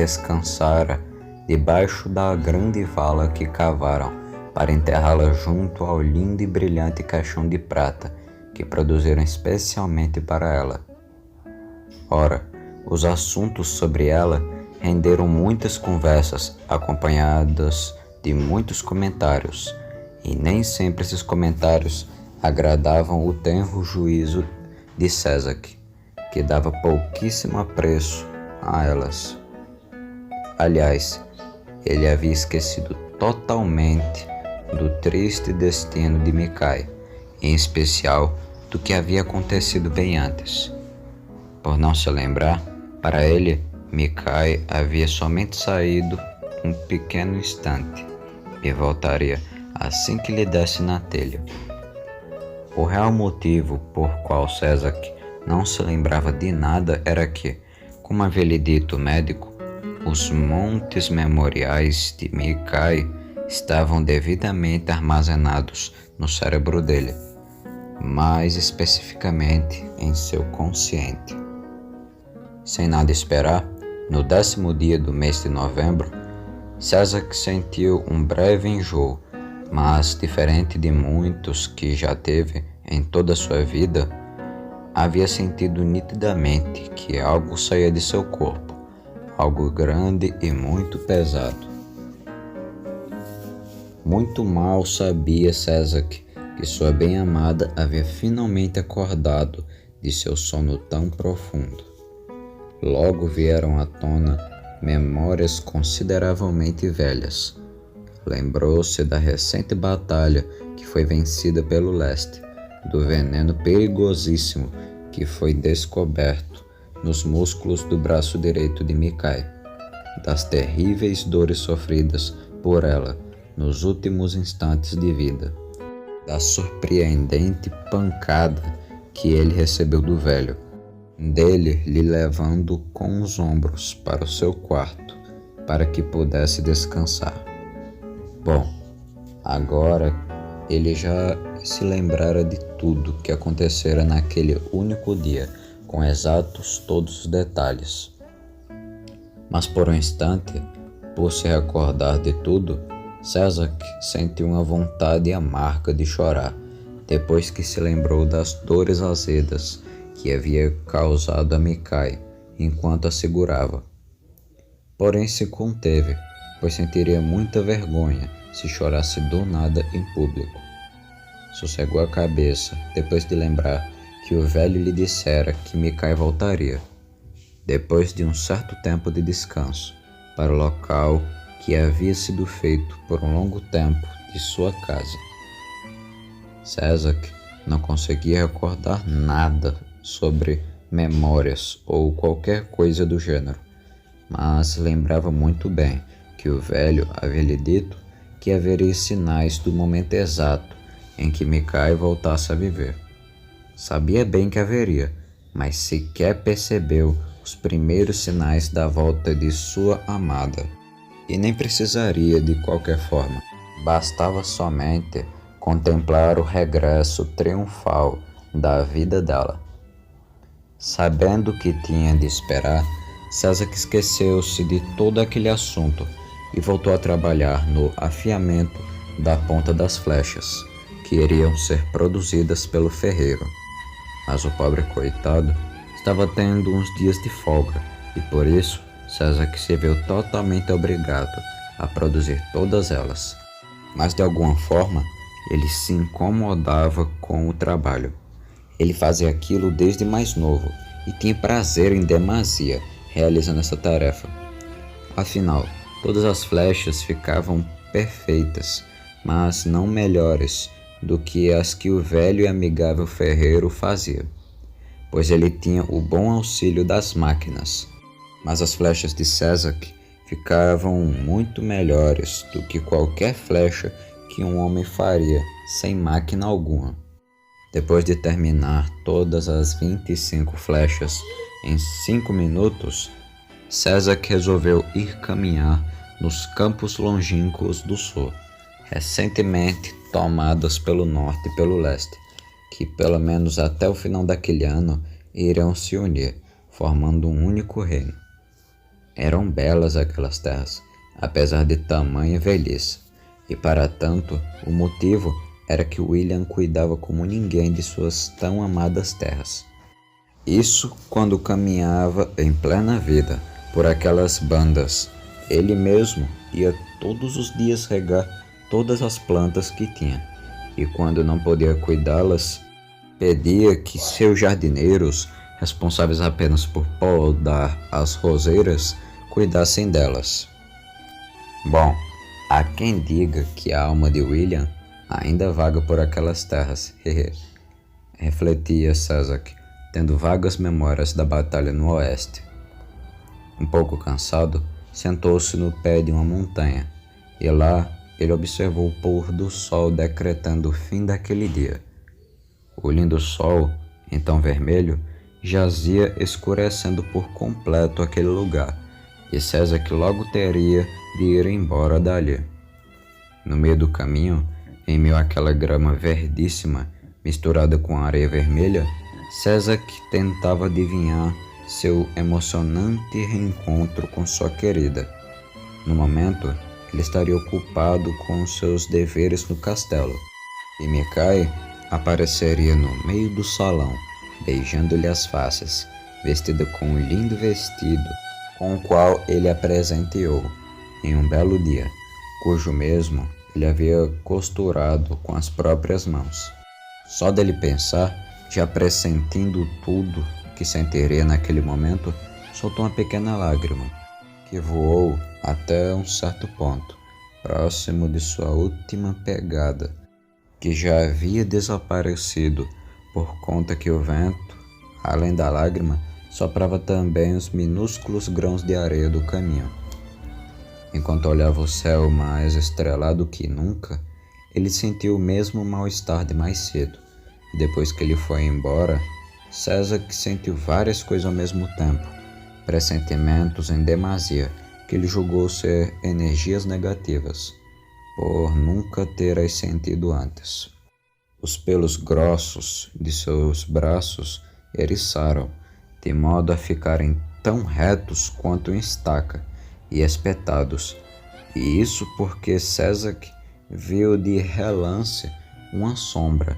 descansara debaixo da grande vala que cavaram para enterrá-la junto ao lindo e brilhante caixão de prata que produziram especialmente para ela. Ora, os assuntos sobre ela renderam muitas conversas acompanhadas de muitos comentários, e nem sempre esses comentários agradavam o tenro juízo de Césac, que dava pouquíssimo apreço a elas. Aliás, ele havia esquecido totalmente do triste destino de Micai, em especial do que havia acontecido bem antes. Por não se lembrar, para ele, Micai havia somente saído um pequeno instante e voltaria assim que lhe desse na telha. O real motivo por qual Césac não se lembrava de nada era que, como havia lhe dito o médico, os montes memoriais de Micai estavam devidamente armazenados no cérebro dele, mais especificamente em seu consciente. Sem nada esperar, no 10º dia do mês de novembro, Césac sentiu um breve enjoo, mas, diferente de muitos que já teve em toda a sua vida, havia sentido nitidamente que algo saía de seu corpo, algo grande e muito pesado. Muito mal sabia Césac que sua bem-amada havia finalmente acordado de seu sono tão profundo. Logo vieram à tona memórias consideravelmente velhas. Lembrou-se da recente batalha que foi vencida pelo leste, do veneno perigosíssimo que foi descoberto nos músculos do braço direito de Micai, das terríveis dores sofridas por ela nos últimos instantes de vida, da surpreendente pancada que ele recebeu do velho, dele lhe levando com os ombros para o seu quarto, para que pudesse descansar. Bom, agora ele já se lembrara de tudo que acontecera naquele único dia, com exatos todos os detalhes. Mas por um instante, por se recordar de tudo, Césac sentiu uma vontade amarga de chorar, depois que se lembrou das dores azedas que havia causado a Micai enquanto a segurava. Porém se conteve, pois sentiria muita vergonha se chorasse do nada em público. Sossegou a cabeça depois de lembrar que o velho lhe dissera que Micai voltaria, depois de um certo tempo de descanso, para o local que havia sido feito por um longo tempo de sua casa. Césac não conseguia recordar nada sobre memórias ou qualquer coisa do gênero, mas lembrava muito bem que o velho havia lhe dito que haveria sinais do momento exato em que Micai voltasse a viver. Sabia bem que haveria, mas sequer percebeu os primeiros sinais da volta de sua amada. E nem precisaria de qualquer forma. Bastava somente contemplar o regresso triunfal da vida dela. Sabendo o que tinha de esperar, Césac esqueceu-se de todo aquele assunto e voltou a trabalhar no afiamento da ponta das flechas, que iriam ser produzidas pelo ferreiro. Mas o pobre coitado estava tendo uns dias de folga, e por isso Césac se viu totalmente obrigado a produzir todas elas. Mas de alguma forma ele se incomodava com o trabalho. Ele fazia aquilo desde mais novo e tinha prazer em demasia realizando essa tarefa. Afinal, todas as flechas ficavam perfeitas, mas não melhores do que as que o velho e amigável ferreiro fazia, pois ele tinha o bom auxílio das máquinas. Mas as flechas de Césac ficavam muito melhores do que qualquer flecha que um homem faria sem máquina alguma. Depois de terminar todas as 25 flechas em 5 minutos, Césac resolveu ir caminhar nos campos longínquos do sul, recentemente tomados pelo norte e pelo leste, que pelo menos até o final daquele ano irão se unir, formando um único reino. Eram belas aquelas terras, apesar de tamanha velhice, e para tanto o motivo era que William cuidava como ninguém de suas tão amadas terras. Isso quando caminhava em plena vida por aquelas bandas. Ele mesmo ia todos os dias regar todas as plantas que tinha, e quando não podia cuidá-las, pedia que seus jardineiros, responsáveis apenas por podar as roseiras, cuidassem delas. Bom, há quem diga que a alma de William ainda vaga por aquelas terras, refletia Césac, tendo vagas memórias da batalha no oeste. Um pouco cansado, sentou-se no pé de uma montanha, e lá ele observou o pôr do sol decretando o fim daquele dia. O lindo sol, então vermelho, jazia escurecendo por completo aquele lugar, e Césac logo teria de ir embora dali. No meio do caminho, em meio àquela grama verdíssima misturada com areia vermelha, Césac tentava adivinhar seu emocionante reencontro com sua querida. No momento, ele estaria ocupado com seus deveres no castelo, e Mikai apareceria no meio do salão, beijando-lhe as faces, vestida com um lindo vestido, com o qual ele a presenteou em um belo dia, cujo mesmo ele havia costurado com as próprias mãos. Só dele pensar, já pressentindo tudo que sentiria naquele momento, soltou uma pequena lágrima, que voou até um certo ponto, próximo de sua última pegada, que já havia desaparecido por conta que o vento, além da lágrima, soprava também os minúsculos grãos de areia do caminho. Enquanto olhava o céu mais estrelado que nunca, ele sentiu o mesmo mal-estar de mais cedo, e depois que ele foi embora, Césac sentiu várias coisas ao mesmo tempo, pressentimentos em demasia, que ele julgou ser energias negativas, por nunca ter as sentido antes. Os pelos grossos de seus braços eriçaram, de modo a ficarem tão retos quanto em estaca, e espetados, e isso porque Césac viu de relance uma sombra,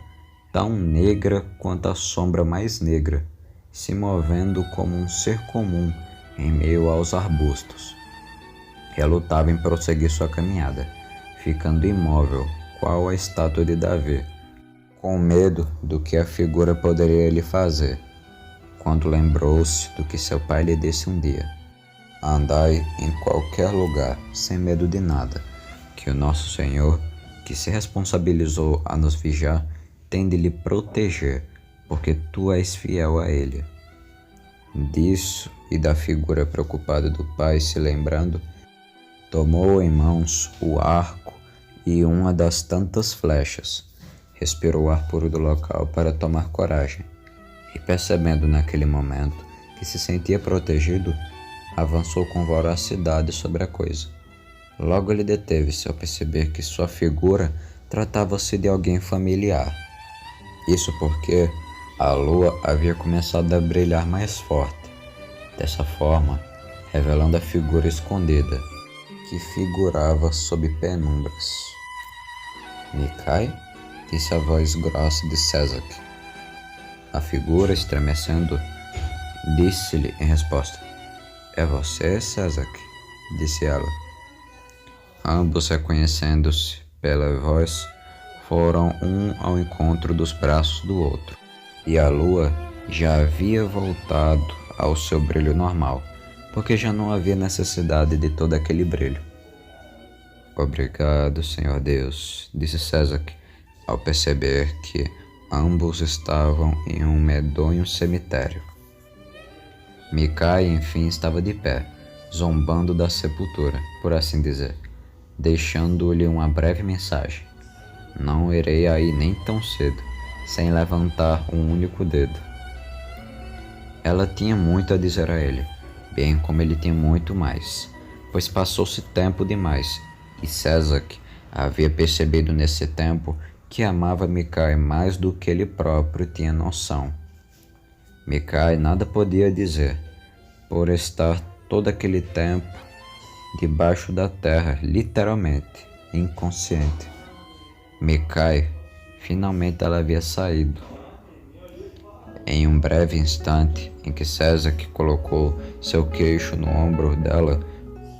tão negra quanto a sombra mais negra, se movendo como um ser comum em meio aos arbustos. Relutava em prosseguir sua caminhada, ficando imóvel, qual a estátua de Davi, com medo do que a figura poderia lhe fazer, quando lembrou-se do que seu pai lhe disse um dia: andai em qualquer lugar, sem medo de nada, que o nosso Senhor, que se responsabilizou a nos vigiar, tem de lhe proteger, porque tu és fiel a Ele. Disso e da figura preocupada do pai se lembrando, tomou em mãos o arco e uma das tantas flechas, respirou o ar puro do local para tomar coragem, e percebendo naquele momento que se sentia protegido, avançou com voracidade sobre a coisa. Logo ele deteve-se ao perceber que sua figura tratava-se de alguém familiar. Isso porque a lua havia começado a brilhar mais forte, dessa forma revelando a figura escondida, que figurava sob penumbras. Mikai, disse a voz grossa de Césac. A figura, estremecendo, disse-lhe em resposta: é você, Césac? Disse ela. Ambos, reconhecendo-se pela voz, foram um ao encontro dos braços do outro, e a lua já havia voltado ao seu brilho normal, porque já não havia necessidade de todo aquele brilho. Obrigado, Senhor Deus, disse Césac, ao perceber que ambos estavam em um medonho cemitério. Mikai, enfim, estava de pé, zombando da sepultura, por assim dizer, deixando-lhe uma breve mensagem: não irei aí nem tão cedo, sem levantar um único dedo. Ela tinha muito a dizer a ele, bem como ele tinha muito mais, pois passou-se tempo demais, e Césac havia percebido nesse tempo que amava Mikai mais do que ele próprio tinha noção. Mikai nada podia dizer, por estar todo aquele tempo debaixo da terra, literalmente, inconsciente. Mikai, finalmente ela havia saído. Em um breve instante em que César colocou seu queixo no ombro dela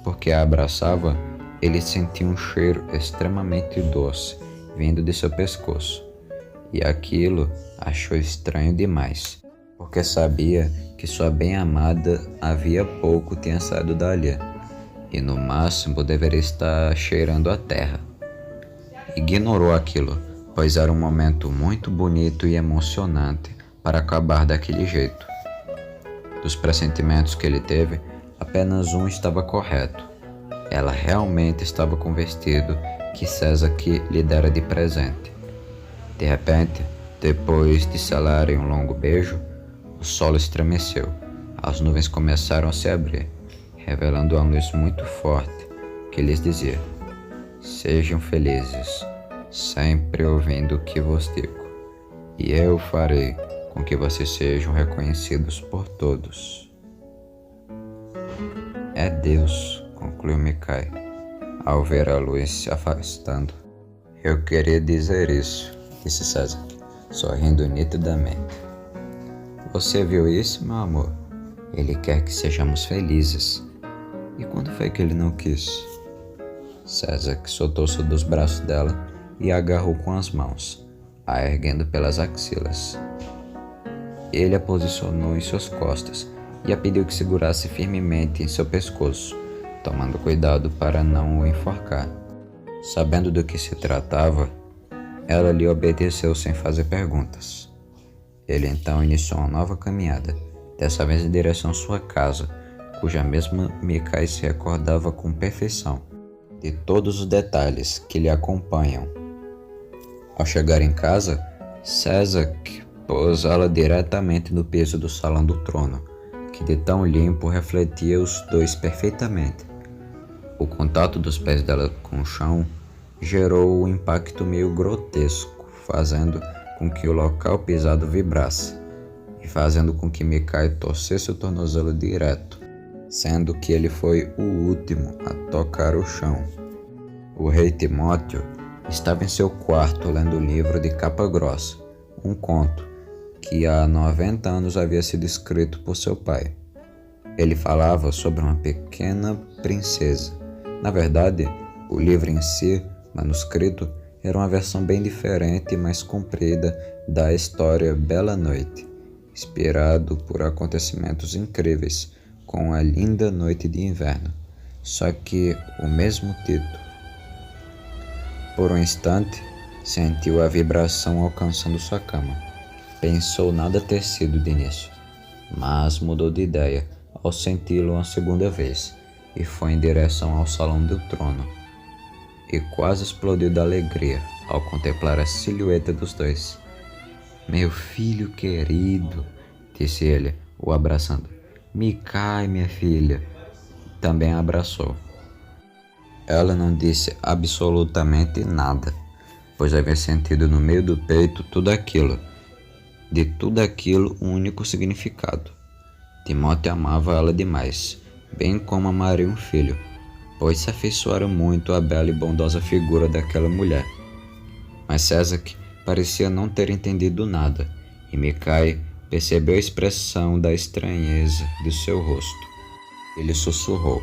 porque a abraçava, ele sentiu um cheiro extremamente doce vindo de seu pescoço. E aquilo achou estranho demais, porque sabia que sua bem-amada havia pouco tinha saído dali, e no máximo deveria estar cheirando a terra. Ignorou aquilo, pois era um momento muito bonito e emocionante para acabar daquele jeito. Dos pressentimentos que ele teve, apenas um estava correto. Ela realmente estava com o vestido que César lhe dera de presente. De repente, depois de selarem um longo beijo, o solo estremeceu. As nuvens começaram a se abrir, revelando uma luz muito forte que lhes dizia: sejam felizes, sempre ouvindo o que vos digo, e eu farei com que vocês sejam reconhecidos por todos. É Deus, concluiu Mikai, ao ver a luz se afastando. Eu queria dizer isso, disse César, sorrindo nitidamente. Você viu isso, meu amor? Ele quer que sejamos felizes. E quando foi que ele não quis? César soltou-se dos braços dela e a agarrou com as mãos, a erguendo pelas axilas. Ele a posicionou em suas costas e a pediu que segurasse firmemente em seu pescoço, tomando cuidado para não o enforcar. Sabendo do que se tratava, ela lhe obedeceu sem fazer perguntas. Ele então iniciou uma nova caminhada, dessa vez em direção à sua casa, cuja mesma Mikai se recordava com perfeição de todos os detalhes que lhe acompanham. Ao chegar em casa, César pousá-la diretamente no piso do salão do trono, que de tão limpo refletia os dois perfeitamente. O contato dos pés dela com o chão gerou um impacto meio grotesco, fazendo com que o local pisado vibrasse e fazendo com que Mikai torcesse o tornozelo direto, sendo que ele foi o último a tocar o chão. O rei Timóteo estava em seu quarto lendo um livro de capa grossa, um conto que há 90 anos havia sido escrito por seu pai. Ele falava sobre uma pequena princesa. Na verdade, o livro em si, manuscrito, era uma versão bem diferente e mais comprida da história Bela Noite, inspirado por acontecimentos incríveis com a linda noite de inverno, só que o mesmo título. Por um instante, sentiu a vibração alcançando sua cama. Pensou nada ter sido de início, mas mudou de ideia ao senti-lo uma segunda vez e foi em direção ao salão do trono. E quase explodiu de alegria ao contemplar a silhueta dos dois. Meu filho querido, disse ele, o abraçando. Mikai, minha filha. Também a abraçou. Ela não disse absolutamente nada, pois havia sentido no meio do peito tudo aquilo. De tudo aquilo, um único significado. Timóteo amava ela demais, bem como amaria um filho, pois se afeiçoara muito à bela e bondosa figura daquela mulher. Mas César parecia não ter entendido nada, e Mikai percebeu a expressão da estranheza de seu rosto. Ele sussurrou: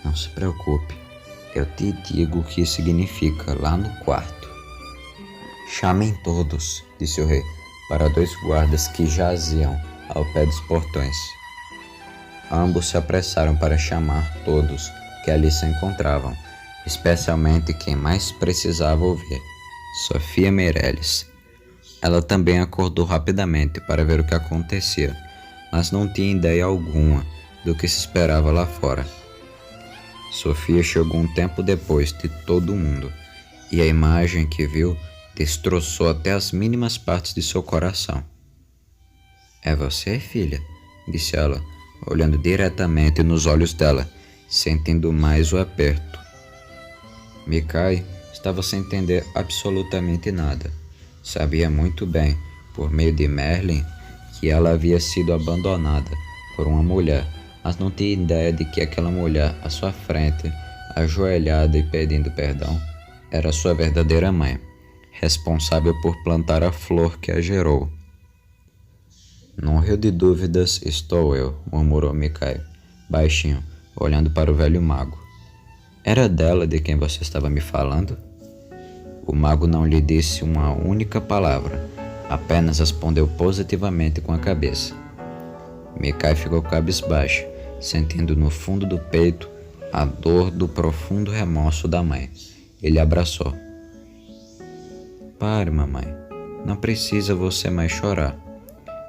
não se preocupe, eu te digo o que significa lá no quarto. Chamem todos, disse o rei, para dois guardas que jaziam ao pé dos portões. Ambos se apressaram para chamar todos que ali se encontravam, especialmente quem mais precisava ouvir, Sofia Meirelles. Ela também acordou rapidamente para ver o que acontecia, mas não tinha ideia alguma do que se esperava lá fora. Sofia chegou um tempo depois de todo mundo, e a imagem que viu destroçou até as mínimas partes de seu coração. É você, filha? Disse ela, olhando diretamente nos olhos dela, sentindo mais o aperto. Mikai estava sem entender absolutamente nada. Sabia muito bem, por meio de Merlin, que ela havia sido abandonada por uma mulher mas não tinha ideia de que aquela mulher à sua frente, ajoelhada e pedindo perdão, era sua verdadeira mãe, responsável por plantar a flor que a gerou. Num rio de dúvidas estou eu, murmurou Mikai, baixinho, olhando para o velho mago. Era dela de quem você estava me falando? O mago não lhe disse uma única palavra, apenas respondeu positivamente com a cabeça. Mikai ficou cabisbaixa, sentindo no fundo do peito a dor do profundo remorso da mãe. Ele abraçou. Pare, mamãe. Não precisa você mais chorar,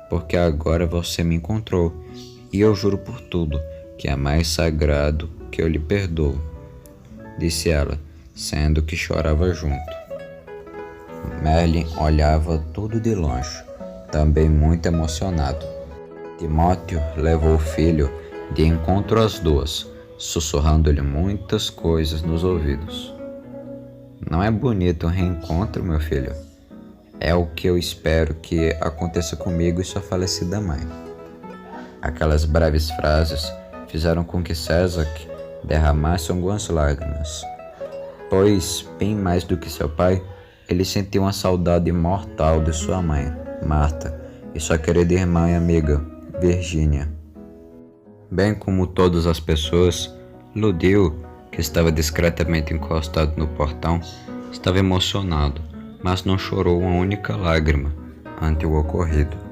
porque agora você me encontrou, e eu juro por tudo que é mais sagrado que eu lhe perdoo, disse ela, sendo que chorava junto. Merlin olhava tudo de longe, também muito emocionado. Timóteo levou o filho de encontro às duas, sussurrando-lhe muitas coisas nos ouvidos. Não é bonito um reencontro, meu filho? É o que eu espero que aconteça comigo e sua falecida mãe. Aquelas breves frases fizeram com que César derramasse algumas lágrimas, pois, bem mais do que seu pai, ele sentiu uma saudade mortal de sua mãe, Marta, e sua querida irmã e amiga, Virgínia. Bem como todas as pessoas, Ludil, que estava discretamente encostado no portão, estava emocionado, mas não chorou uma única lágrima ante o ocorrido.